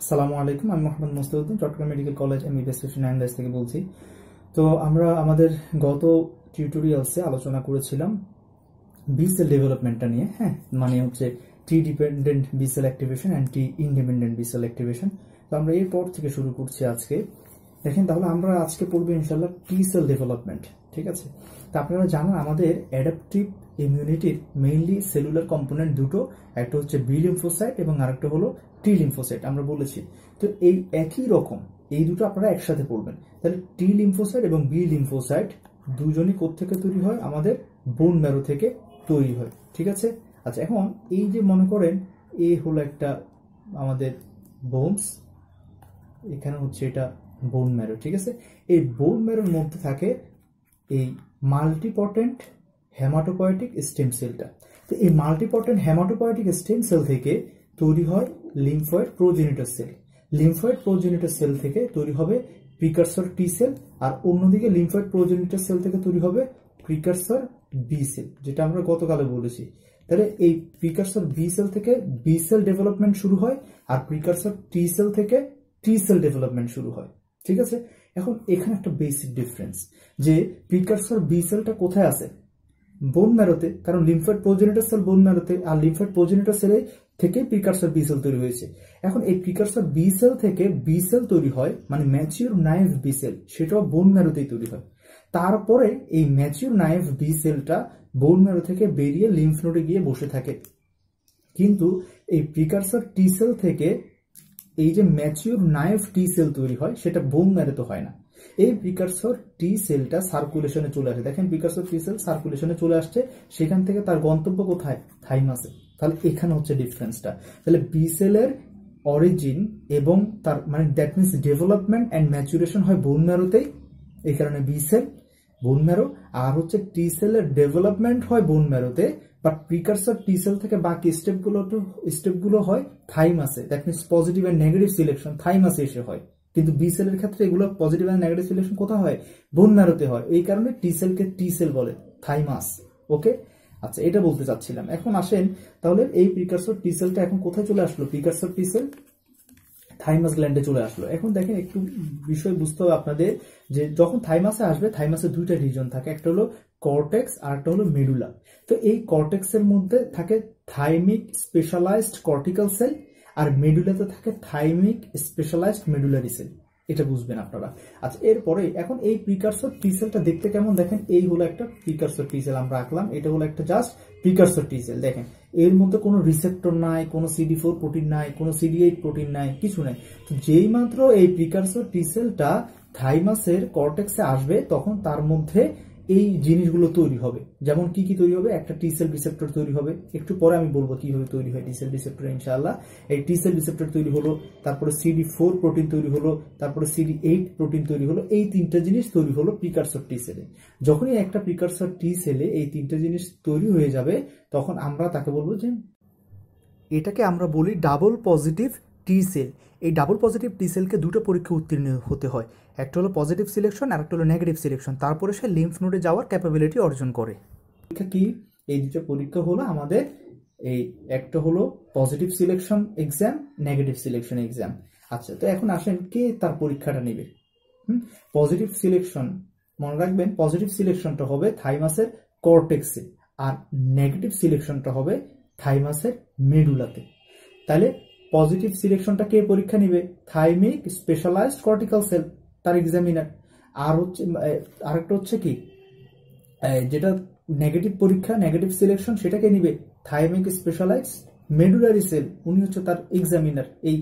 আসসালামু আলাইকুম, আমি Mohammad Mustafizuddin Chittagong medical college MBBS section analyse থেকে বলছি। তো আমরা আমাদের গত টিউটোরিয়ালসে আলোচনা করেছিলাম বি সেল ডেভেলপমেন্টটা নিয়ে। হ্যাঁ, মানে হচ্ছে T dependent B cell activation and T independent B cell activation. তো আমরা এরপর থেকে শুরু করছি আজকে। দেখেন, তাহলে আমরা আজকে পড়বো ইনশাল্লাহ টি সেল ডেভেলপমেন্ট। ঠিক আছে, তো আপনারা জানেন আমাদের অ্যাডাপটিভ ইমিউনিটির মেইনলি সেলুলার কম্পোনেন্ট দুটো, একটা হচ্ছে বি লিম্ফোসাইট এবং আরেকটা হলো টি লিম্ফোসাইট আমরা বলেছি। তো এই একই রকম এই দুটো আপনারা একসাথে পড়বেন। তাহলে টি লিম্ফোসাইট এবং বি লিম্ফোসাইট দুজনই কোত্থেকে তৈরি হয়? আমাদের বোন ম্যারো থেকে তৈরি হয়। ঠিক আছে, আচ্ছা এখন এই যে মনে করেন এ হলো একটা আমাদের বোনস, এখানে হচ্ছে এটা বোন ম্যারো। ঠিক আছে, এই বোন ম্যারোর মধ্যে থাকে এই মাল্টিপটেন্ট হেমাটোপয়েটিক স্টেম সেলটা। তো এই মাল্টিপটেন্ট হেমাটোপয়েটিক স্টেম সেল থেকে তৈরি হয় lymphoid progenitor cell. Lymphoid progenitor cell থেকে তৈরি হবে প্রিকারসর টি সেল, আর অন্যদিকে লিম্ফয়েড প্রোজেনিটর সেল থেকে তৈরি হবে প্রিকারসর বি সেল, যেটা আমরা গতকালে বলেছি। তাহলে এই প্রিকারসর বি সেল থেকে বি সেল ডেভেলপমেন্ট শুরু হয়, আর প্রিকারসর টি সেল থেকে টি সেল ডেভেলপমেন্ট শুরু হয়। ঠিক আছে, এখন এখানে একটা বেসিক ডিফারেন্স যে প্রিকারসর বি সেলটা কোথায় আছে? বোন ম্যারোতে, কারণ লিম্ফয়েড প্রোজেনিটর সেল বোন ম্যারোতে, আর লিম্ফয়েড প্রোজেনিটর সেলে থেকে প্রিকারসর বি সেল তৈরি হয়েছে। এখন এই প্রিকারসর বি সেল থেকে বি সেল তৈরি হয়, মানে ম্যাচিউর নাইভ বি সেল, সেটাও বোন ম্যারোতেই তৈরি হয়। তারপরে এই ম্যাচিউর নাইভ বি সেলটা বোন ম্যারো থেকে বেরিয়ে লিম্ফ নোডে গিয়ে বসে থাকে। কিন্তু এই প্রিকারসর টি সেল থেকে এই যে ম্যাচিউর নাইভ টি সেল তৈরি হয়, সেটা বোন ম্যারোতে হয় না। এই প্রিকারসর টি সেলটা সার্কুলেশনে চলে আসে। দেখেন, প্রিকারসর টি সেল সার্কুলেশনে চলে আসছে, সেখান থেকে তার গন্তব্য কোথায়? থাইমাসে। তাহলে এখানে হচ্ছে ডিফারেন্সটা। তাহলে বি সেলের অরিজিন এবং তার মানে that means development and maturation হয় বোন ম্যারোতেই, এই কারণে বি সেল বোন ম্যারো। আর হচ্ছে টি সেলের ডেভেলপমেন্ট হয় বোন ম্যারোতে, বাট প্রিকারসর টি সেল থেকে বাকি স্টেপগুলো হয় থাইমাসে। That means positive and negative selection থাইমাসে এসে হয়। কিন্তু বি সেলের ক্ষেত্রে এগুলো পজিটিভ এন্ড নেগেটিভ সিলেকশন কোথায় হয়? বোন ম্যারোতে হয়। এই কারণে টি সেলকে টি সেল বলে, থাইমাস। ওকে, আচ্ছা এটা বলতে চাচ্ছিলাম। এখন আসেন তাহলে এই প্রিকারসর টি সেলটা এখন কোথায় চলে আসলো? প্রিকারসর টি সেল থাইমাস গ্ল্যান্ডে চলে আসলো। এখন দেখেন, একটু বিষয় বুঝতে হবে আপনাদের যে যখন থাইমাসে আসবে, থাইমাসে দুইটা রিজন থাকে, একটা হলো কর্টেক্স আর একটা হলো মেডুলা। তো এই কর্টেক্সের মধ্যে থাকে থাইমিক স্পেশালাইজড কর্টিক্যাল সেল, আর মেডুলাতে থাকে থাইমিক স্পেশালাইজড মেডুলারি সেল। এটা বুঝবেন আপনারা। আচ্ছা, এরপরে এখন এই প্রিকারসর টি সেলটা দেখতে কেমন? দেখেন, এই হলো একটা প্রিকারসর টি সেল আমরা আঁকলাম, এটা হলো একটা জাস্ট প্রিকারসর টি সেল। দেখেন, এর মধ্যে কোনো রিসেপ্টর নাই, কোনো CD4 প্রোটিন নাই, কোনো CD8 প্রোটিন নাই, কিছু নাই। তো যেই মাত্র এই প্রিকারসর টি সেলটা থাইমাসের কর্টেক্সে আসবে, তখন তার মধ্যে এই জিনিসগুলো তৈরি হবে। যেমন কি কি তৈরি হবে? একটা টি সেল রিসেপ্টর তৈরি হবে, একটু পরে আমি বলবো কিভাবে তৈরি হয় টি সেল রিসেপ্টর ইনশাআল্লাহ। এই টি সেল রিসেপ্টর তৈরি হলো, তারপরে CD4 প্রোটিন তৈরি হলো, তারপরে CD8 প্রোটিন তৈরি হলো। এই তিনটা জিনিস তৈরি হলো প্রিকারসর টি সেলে। যখনই একটা প্রিকারসর টি সেলে এই তিনটা জিনিস তৈরি হয়ে যাবে, তখন আমরা তাকে বলবো যে এটাকে আমরা বলি ডাবল পজিটিভ টি সেল। এই ডাবল পজিটিভ টি সেলকে দুটো পরীক্ষা উত্তীর্ণ হতে হয়, একটা হলো পজিটিভ সিলেকশন আর একটা হলো নেগেটিভ সিলেকশন। তারপরে সে লিম্ফ নোডে যাওয়ার ক্যাপাবিলিটি অর্জন করে। পরীক্ষা কি? এই দুটো পরীক্ষা হলো আমাদের, এই একটা হলো positive selection exam, negative selection exam. আচ্ছা, তো এখন আসেন কে তার পরীক্ষাটা নেবে? পজিটিভ সিলেকশন, মনে রাখবেন পজিটিভ সিলেকশনটা হবে থাইমাসের কর্টেক্সে, আর নেগেটিভ সিলেকশনটা হবে থাইমাসের মেডুলাতে। তাহলে পজিটিভ সিলেকশনটা কে পরীক্ষা নিবে? থাইমিক স্পেশালাইজড কর্টিক্যাল সেল, তার এক্সামিনার। আর হচ্ছে আরেকটা হচ্ছে কি, যেটা নেগেটিভ পরীক্ষা, নেগেটিভ সিলেকশন, সেটাকে নিবে থাইমিক স্পেশালাইজড মেডুলারি সেল, উনি হচ্ছে তার এক্সামিনার এই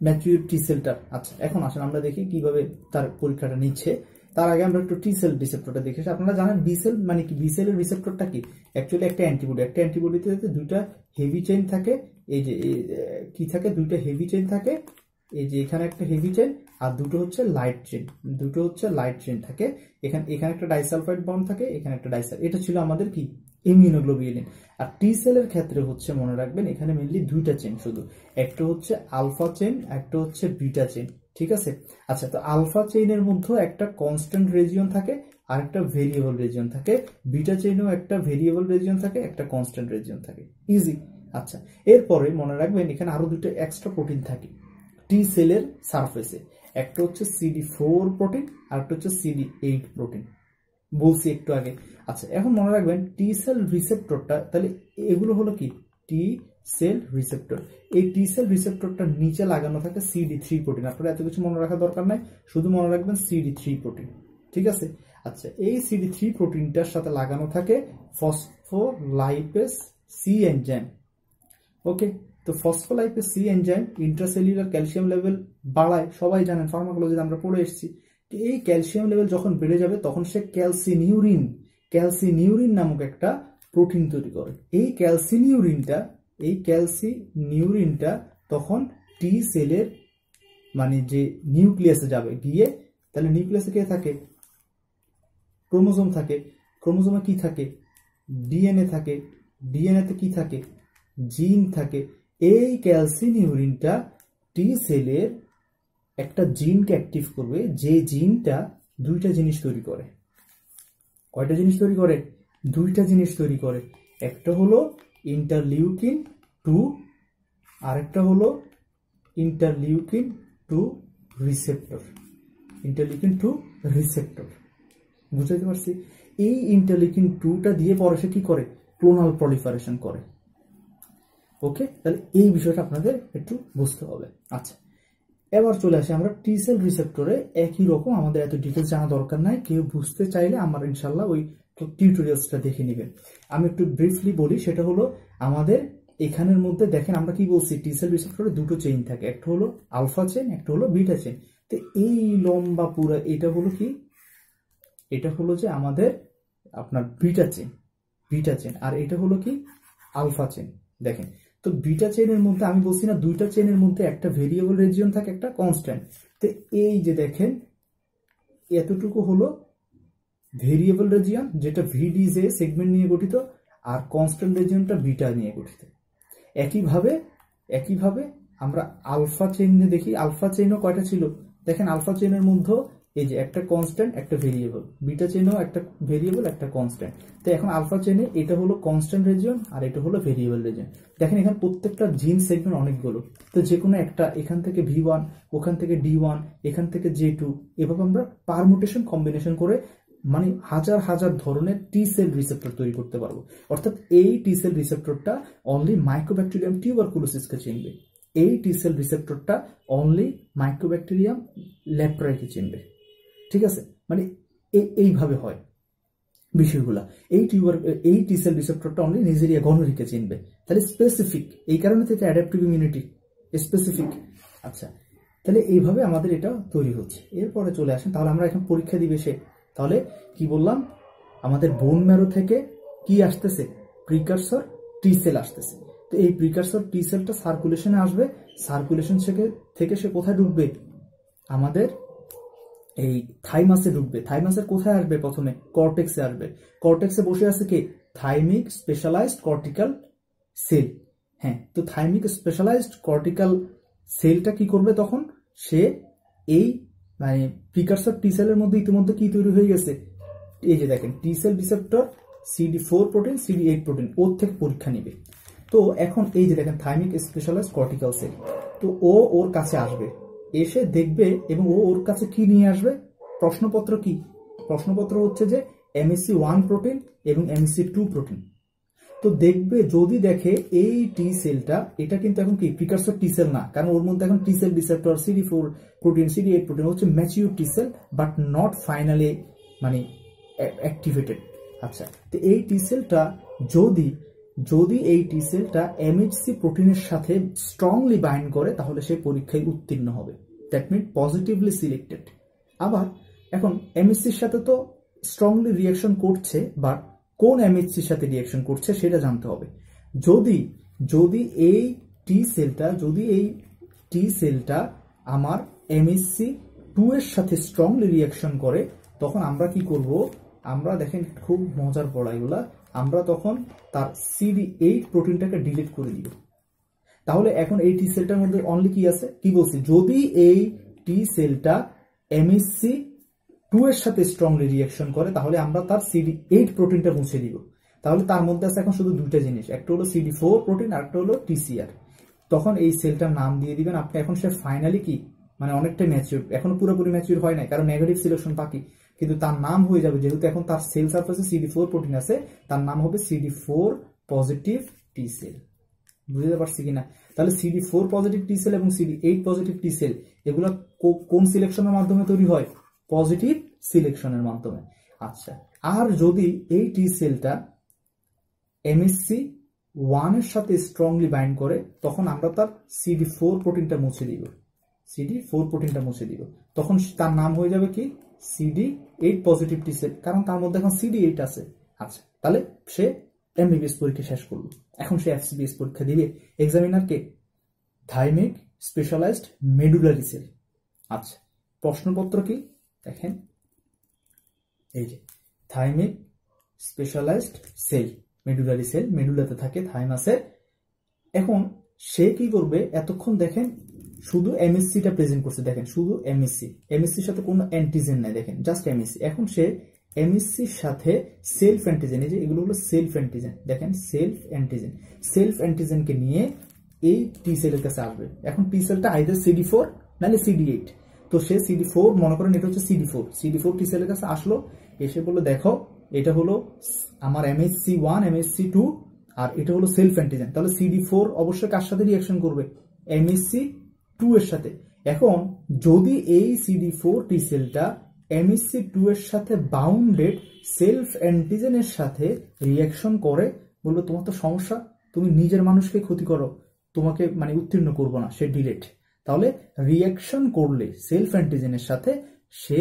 ম্যাচিউর টি সেলটা। আচ্ছা, এখন আসেন আমরা দেখি কিভাবে তার পরীক্ষাটা নিচ্ছে। তার আগে আমরা একটু টি সেল রিসেপ্টরটা দেখি। আপনারা জানেন বি সেল মানে কি? বি সেলের রিসেপ্টরটা কি? অ্যাকচুয়ালি একটা অ্যান্টিবডি। একটা অ্যান্টিবডিতে দুইটা হেভি চেইন থাকে, এই যে কি থাকে, দুইটা হেভি চেইন থাকে, এই যে এখানে একটা হেভি চেইন আর দুটো হচ্ছে লাইট চেইন, দুটো হচ্ছে লাইট চেইন থাকে। এখানে একটা ডাইসালফাইড বন্ড থাকে, এখানে একটা ডাইসাল। এটা ছিল আমাদের কি? ইমিউনোগ্লোবিউলিন। আর টি সেলের ক্ষেত্রে হচ্ছে মনে রাখবেন এখানে মেইনলি দুইটা চেইন শুধু, একটা হচ্ছে আলফা চেইন, একটা হচ্ছে বিটা চেইন। ঠিক আছে, আচ্ছা, তো আলফা চেইনের মধ্যে একটা কনস্ট্যান্ট রিজিয়ন থাকে আর একটা ভেরিয়েবল রিজিয়ন থাকে, বিটা চেইনেও একটা ভেরিয়েবল রিজিয়ন থাকে, একটা কনস্ট্যান্ট রিজিয়ন থাকে। ইজি। আচ্ছা, এরপরে মনে রাখবেন এখানে আরো দুটো এক্সট্রা প্রোটিন থাকে। টি সেলের সারফেসে। একটা হচ্ছে CD4 প্রোটিন আর একটা হচ্ছে CD8 প্রোটিন, বলছি একটু আগে। আচ্ছা, এখন মনে রাখবেন টি সেল রিসেপ্টরটা, তাহলে এগুলো হলো কি টি সেল রিসেপ্টর। এই টি সেল রিসেপ্টরটা নিচে লাগানো থাকে CD3 প্রোটিন। আপনারা এত কিছু মনে রাখার দরকার নাই, শুধু মনে রাখবেন CD3 প্রোটিন, ঠিক আছে। আচ্ছা, এই CD3 প্রোটিনটার সাথে লাগানো থাকে ফসফোলাইপেজ সি এনজাইম। ওকে, তো phospholipase C enzyme intracellular calcium level বাড়ায়, সবাই জানেন, ফার্মাকোলজিতে আমরা পড়ে এসেছি। এই ক্যালসিয়াম লেভেল যখন বেড়ে যাবে তখন সে ক্যালসিনিউরিন নামক একটা প্রোটিন তৈরি করে। এই ক্যালসিনিউরিনটা তখন টি সেলের মানে যে নিউক্লিয়াসে যাবে, গিয়ে তাহলে নিউক্লিয়াসে কে থাকে, ক্রোমোজোম থাকে। ক্রোমোজোমে কি থাকে, ডিএনএ থাকে। ডিএনএতে কি থাকে, জিন থাকে। এই ক্যালসিনিউরিনটা টি সেলের একটা জিনকে অ্যাক্টিভ করবে, যে জিনটা দুইটা জিনিস তৈরি করে। কয়টা জিনিস তৈরি করে, দুইটা জিনিস তৈরি করে। একটা হলো ইন্টারলিউকিন 2, আরেকটা হলো ইন্টারলিউকিন 2 রিসেপ্টর। ইন্টারলিউকিন 2 রিসেপ্টর, বুঝাইতে পারছি? এই ইন্টারলিউকিন 2টা দিয়ে পরে সে কি করে, ক্লোনাল প্রলিফারেশন করে। ওকে, তাহলে এই বিষয়টা আপনাদের একটু বুঝতে হবে। আচ্ছা, এবার চলে আসি আমরা টি সেল রিসেপ্টরে। একই রকম, আমাদের এত ডিটেলস জানা দরকার নাই। কেউ বুঝতে চাইলে আমার ইনশাল্লাহ ওই টিউটোরিয়ালসটা দেখে নেবেন। আমি একটু ব্রিফলি বলি, সেটা হলো আমাদের এখানের মধ্যে দেখেন আমরা কি বলছি, টি সেল রিসেপ্টরে দুটো চেইন থাকে, একটা হলো আলফা চেইন, একটা হলো বিটা চেইন। তো এই লম্বা পুরো এটা হলো কি, এটা হলো যে আমাদের আপনার বিটা চেইন, আর এটা হলো কি আলফা চেইন। দেখেন, তো বিটা চেইনের মধ্যে আমি বলছি না, দুইটা চেইনের মধ্যে একটা ভেরিয়েবল রিজিয়ন থাকে, একটা কনস্ট্যান্ট। তো এই যে দেখেন এতটুকু হলো ভেরিয়েবল রিজিয়ন, যেটা ভিডিজে সেগমেন্ট নিয়ে গঠিত, আর কনস্ট্যান্ট রিজিয়নটা বিটা নিয়ে গঠিত। একইভাবে আমরা আলফা চেইনে দেখি, আলফা চেইনও কয়টা ছিল দেখেন, আলফা চেইনের মধ্যে এই যে একটা কনস্ট্যান্ট একটা ভেরিয়েবল, বিটা চেইনেও একটা ভেরিয়েবল একটা কনস্ট্যান্ট। তো এখন আলফা চেইনে এটা হলো কনস্ট্যান্ট রিজিয়ন আর এটা হলো ভেরিয়েবল রিজিয়ন। দেখেন এখানে প্রত্যেকটা জিন সেগমেন্ট অনেকগুলো, তো যে কোনো একটা, এখান থেকে V1, ওখান থেকে D1, এখান থেকে J2, এভাবে আমরা পারমুটেশন কম্বিনেশন করে মানে হাজার হাজার ধরনের টি সেল রিসেপ্টর তৈরি করতে পারবো। অর্থাৎ এই টি সেল রিসেপ্টরটা অনলি মাইক্রোব্যাকটেরিয়াম টিউবারকুলোসিসকে চিনবে, এই টি সেল রিসেপ্টরটা অনলি মাইক্রোব্যাকটেরিয়াম লেপ্রাইকে চিনবে, ঠিক আছে। মানে এইভাবে হয় বিষয়গুলা। এই টি সেল রিসেপ্টরটা অনলি নিজেরিয়া গনোরিকে চিনবে, তাহলে স্পেসিফিক, এই কারণে তো এটা অ্যাডাপটিভ ইমিউনিটি স্পেসিফিক। আচ্ছা, তাহলে এইভাবে আমাদের এটা তৈরি হচ্ছে। এরপরে চলে আসেন, তাহলে আমরা এখন পরীক্ষা দিবে সে, তাহলে কি বললাম, আমাদের বোন ম্যারো থেকে কি আসতেছে, প্রিকারসর টি সেল আসতেছে। তো এই প্রিকারসর টি সেলটা সার্কুলেশনে আসবে, সার্কুলেশন থেকে সে কোথায় ঢুকবে, আমাদের এই থাইমাসে ঢুকবে। থাইমাসের কোথায় আসবে, প্রথমে কর্টেক্সে আসবে। কর্টেক্সে বসে আছে কি, থাইমিক স্পেশালাইজড কর্টিক্যাল সেল। হ্যাঁ, তো থাইমিক স্পেশালাইজড কর্টিক্যাল সেলটা কি করবে, তখন সে এই মানে প্রিকারসর টি সেলের মধ্যে ইতিমধ্যে কি তৈরি হয়ে গেছে, এই যে দেখেন T cell receptor CD4 protein CD8 protein, ওর থেকে পরীক্ষা নিবে। তো এখন এই যে দেখেন থাইমিক স্পেশালাইজড কর্টিক্যাল সেল, তো ও ওর কাছে আসবে, এসে দেখবে এবং ও ওর কাছে কি নিয়ে আসবে, প্রশ্নপত্র। কি প্রশ্নপত্র হচ্ছে যে MHC1 প্রোটিন এবং MHC2 প্রোটিন। তো দেখবে, যদি দেখে এই টি সেলটা, এটা কিন্তু এখন কি প্রিকারসর টি সেল না, কারণ ওর মধ্যে এখন T cell receptor CD4 protein CD8 protein হচ্ছে mature T cell, but not finally মানে অ্যাক্টিভেটেড। আচ্ছা, তো এই টি সেলটা যদি এই টি সেলটা MHC প্রোটিনের সাথে স্ট্রংলি বাইন্ড করে, তাহলে সে পরীক্ষায় উত্তীর্ণ হবে, দ্যাট মিন পজিটিভলি সিলেক্টেড। আবার এখন MHCর সাথে তো স্ট্রংলি রিয়াকশন করছে, বাট কোন MHCর সাথে রিয়াকশন করছে সেটা জানতে হবে। যদি এই টি সেলটা আমার MHC2 এর সাথে স্ট্রংলি রিয়াকশন করে, তখন আমরা কি করব, আমরা দেখেন খুব মজার পড়া এগুলা, আমরা তখন তার CD8 প্রোটিনটাকে ডিলিট করে দিব। তাহলে এখন এই টি সেলটার মধ্যে অনলি কি আছে, কি বলছি, যদি এই টি সেলটা MHC2 এর সাথে স্ট্রংলি রিয়াকশন করে, তাহলে আমরা তার CD8 প্রোটিনটা মুছে দিব। তাহলে তার মধ্যে আছে এখন শুধু দুইটা জিনিস, একটা হলো CD4 প্রোটিন আর একটা হলো TCR। তখন এই সেলটার নাম দিয়ে দিবেন আপনি। এখন সে ফাইনালি কি মানে অনেকটাই ম্যাচিউর, এখনো পুরোপুরি ম্যাচিউর হয় নাই কারণ নেগেটিভ সিলেকশন বাকি, কিন্তু তার নাম হয়ে যাবে যেহেতু এখন তার সেল সারফেসে CD4 প্রোটিন আছে, তার নাম হবে CD4 পজিটিভ টি সেল। বুঝতে পারছি কিনা? তাহলে CD4 পজিটিভ টি সেল এবং CD8 পজিটিভ টি সেল এগুলো কোন সিলেকশনের মাধ্যমে তৈরি হয়? পজিটিভ সিলেকশনের মাধ্যমে। আচ্ছা, আর যদি এই টি সেলটা MHC1 এর সাথে স্ট্রংলি বাইন্ড করে তখন আমরা তার CD4 প্রোটিনটা মুছে দিব, CD4 প্রোটিনটা মুছে দিব, তখন তার নাম হয়ে যাবে কি CD8 পজিটিভ টি সেল, কারণ তার মধ্যে এখন CD8 আছে। আচ্ছা, তাহলে সে MBBS পরীক্ষা শেষ করলো, এখন সে FCBS পরীক্ষা দিবে। এক্সামিনার কে? থাইমিক স্পেশালাইজড মেডুলারি সেল। আচ্ছা, প্রশ্নপত্র কি দেখেন, এই যে থাইমিক স্পেশালাইজড সেল, মেডুলারি সেল, মেডুলাতে থাকে থাইমাসে। এখন সে কি করবে, এতক্ষণ দেখেন শুধু MSCটা প্রেজেন্ট করছে, দেখেন শুধু MSCর সাথে কোনো অ্যান্টিজেন নাই, দেখেন জাস্ট MSC। এখন সে MSCর সাথে সেলফ অ্যান্টিজেন, এই যে এগুলো হলো সেলফ অ্যান্টিজেন, দেখেন সেলফ অ্যান্টিজেনকে নিয়ে এই টি সেলের কাছে আসবে। এখন টি সেলটা আইদার CD4 নাহলে CD8, তো সে CD4 মনে করেন এটা হচ্ছে CD4 টি সেলের কাছে আসলো, এসে বললো দেখো এটা হলো আমার MHC1 MHC2 আর এটা হলো সেলফ অ্যান্টিজেন, তাহলে CD4 অবশ্যই কার সাথে রিঅ্যাকশন করবে? MHC2 এর সাথে। এখন যদি এই CD4 টি সেলটা MHC2 এর সাথে বাউন্ডেড সেলফ অ্যান্টিজেনের সাথে রিঅ্যাকশন করে, বলবে তোমার তো সমস্যা, তুমি নিজের মানুষকে ক্ষতি করো, তোমাকে মানে উত্তীর্ণ করবো না, সে ডিলেট। তাহলে রিঅ্যাকশন করলে সেলফ অ্যান্টিজেনের সাথে সে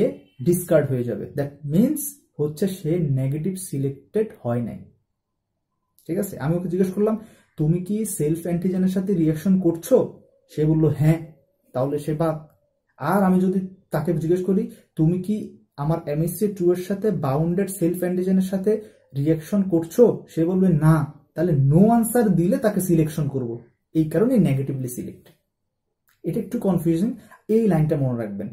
ডিসকার্ড হয়ে যাবে, দ্যাট মিনস হচ্ছে সে নেগেটিভ সিলেক্টেড হয় নাই। ঠিক আছে, আমি ওকে জিজ্ঞেস করলাম তুমি কি সেলফ অ্যান্টিজেনের সাথে রিঅ্যাকশন করছো? সে বললো হ্যাঁ, তাহলে সে বাদ। আর আমি যদি তাকে জিজ্ঞেস করি তুমি কি আমার MHC2 এর সাথে বাউন্ডেড সেলফ অ্যান্টিজেনের সাথে রিঅ্যাকশন করছো? সে বলবে না, তাহলে নো আনসার দিলে তাকে সিলেকশন করব, এই কারণে নেগেটিভলি সিলেক্ট। এটা একটু কনফিউজিং, এই লাইনটা মনে রাখবেন।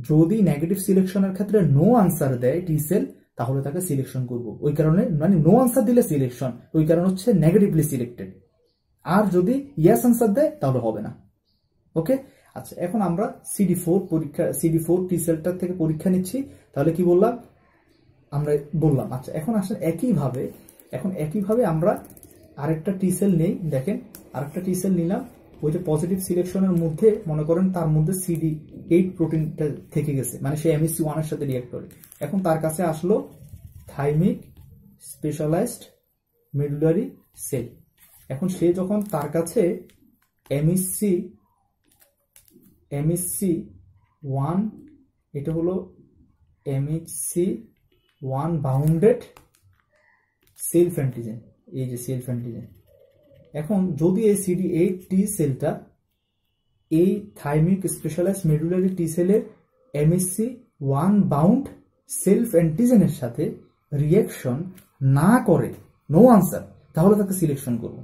যদি নেগেটিভ সিলেকশনের ক্ষেত্রে নো আনসার দেয় টি সেল, তাহলে তাকে সিলেকশন করব, ওই কারণে মানে নো আনসার দিলে সিলেকশন, ওই কারণ হচ্ছে নেগেটিভলি সিলেক্টেড। আর যদি ইয়েস আনসার দেয় তাহলে হবে না। ওকে, আচ্ছা, এখন আমরা CD4 টি সেলটার থেকে পরীক্ষা নিচ্ছি, তাহলে কি বললাম আমরা বললাম। আচ্ছা, এখন আসলে একইভাবে আমরা আরেকটা টি সেল নেই, দেখেন আরেকটা টি সেল নিলাম, ওই যে পজিটিভ সিলেকশনের মধ্যে মনে করেন তার মধ্যে CD8 প্রোটিনটা থেকে গেছে, মানে সে MHC1 এর সাথে রিঅ্যাক্ট করে। এখন তার কাছে আসলো থাইমিক স্পেশালাইজড মেডুলারি সেল। এখন সে যখন তার কাছে MHC1, এটা হলো MHC1 বাউন্ডেড সেলফ অ্যান্টিজেন, এই যে সেলফ অ্যান্টিজেন। এখন যদি এই CD8 টি সেলটা এই থাইমিক স্পেশালাইজড মেডুলারি টি সেলের MHC1 বাউন্ড সেলফ অ্যান্টিজেনের সাথে রিঅ্যাকশন না করে, নো আনসার, তাহলে তাকে সিলেকশন করব,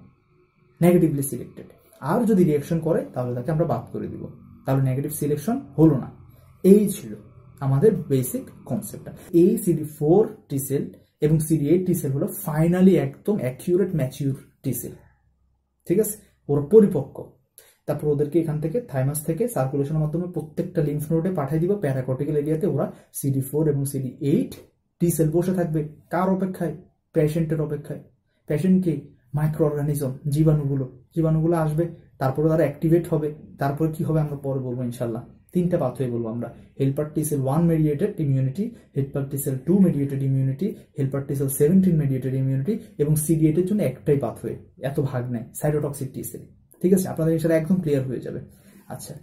নেগেটিভলি সিলেক্টেড। আর যদি রিঅ্যাকশন করে তাহলে তাকে আমরা বাদ করে দিব, তাহলে নেগেটিভ সিলেকশন হলো না। এই ছিল আমাদের বেসিক কনসেপ্টটা। এই CD4 টি সেল এবং CD8 টি সেল হলো ফাইনালি একদম অ্যাকিউরেট ম্যাচিউর টি সেল। ঠিক আছে, ওরা পরিপক্ক। তারপর ওদেরকে এখান থেকে থাইমাস থেকে সার্কুলেশনের মাধ্যমে প্রত্যেকটা লিম্ফ নোডে পাঠিয়ে দিব, প্যারাকর্টিক্যাল এরিয়াতে ওরা CD4 এবং CD8 টি সেল বসে থাকবে। কার অপেক্ষায়? পেশেন্টের অপেক্ষায়। পেশেন্টকে মাইক্রো অর্গানিজম, জীবাণুগুলো আসবে, তারপরে তারা অ্যাক্টিভেট হবে, তারপরে কি হবে আমরা পরে বলবো ইনশাল্লাহ। তিনটা পাথওয়ে বলবো আমরা, হেল্পার টি সেল 1 মেডিয়েটেড ইমিউনিটি, হেল্পার টি সেল 2 মেডিয়েটেড ইমিউনিটি, হেল্পার টি সেল 17 মেডিয়েটেড ইমিউনিটি, এবং CD8 এর জন্য একটাই পাথওয়ে, এত ভাগ নেই, সাইটোটক্সিক টি সেল। ঠিক আছে, আপনাদের এই সাথে একদম ক্লিয়ার হয়ে যাবে। আচ্ছা,